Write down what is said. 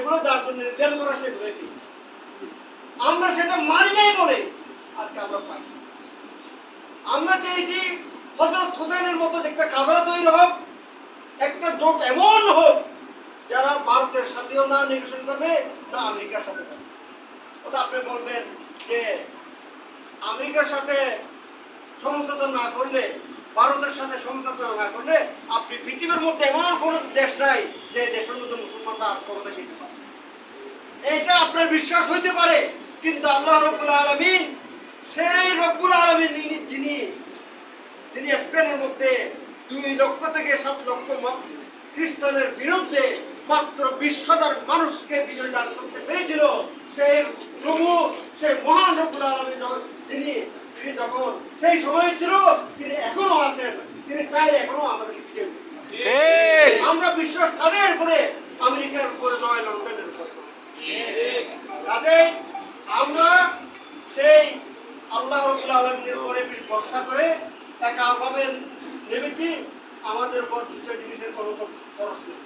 এগুলো যার জন্য নির্দেশ করা সেগুলো কি আমরা সেটা মানি নাই বলে আজকে আমরা পাই। আমরা চেয়েছি হযরত হোসেনের মতো একটা কাফেলা তৈরি হোক, একটা জোট এমন হোক যারা ভারতের সাথেও না নেগোশিয়েশন করবে, না আমেরিকার সাথে করবে। ওটা আপনি বলবেন যে আমেরিকার সাথে সমঝোতা না করলে, ভারতের সাথে সমঝোতা না করলে আপনি পৃথিবীর মধ্যে এমন কোন দেশ নাই যে দেশের মধ্যে মুসলমানরা ক্ষমতা যেতে পারে। এটা আপনার বিশ্বাস হইতে পারে, কিন্তু আল্লাহ রাব্বুল আলামিন, সেই রব্বুল আলামিন যিনি স্পেনের মধ্যে 2 লক্ষ থেকে 7 লক্ষ খ্রিস্টানের বিরুদ্ধে মাত্র 20,000 মানুষকে বিজয় দান করতে পেরেছিল, সেই প্রভু, সেই মহান রব্বুল আলামিন তিনি যখন সেই সময় ছিল, তিনি এখনো আছেন, তিনি চাইলে এখনো আমাদেরকে বিজয় দিতে পারেন। আমরা বিশ্বাস তাদের উপরে, আমেরিকার উপরে নয়, লন্ডনের উপরে। কাজেই আমরা সেই আল্লাহ রাব্বুল আলামিনের উপরে ভরসা করে একাভাবে নেমেছি। আমাদের উপর দুটো জিনিসের কোনো খরচ নেই।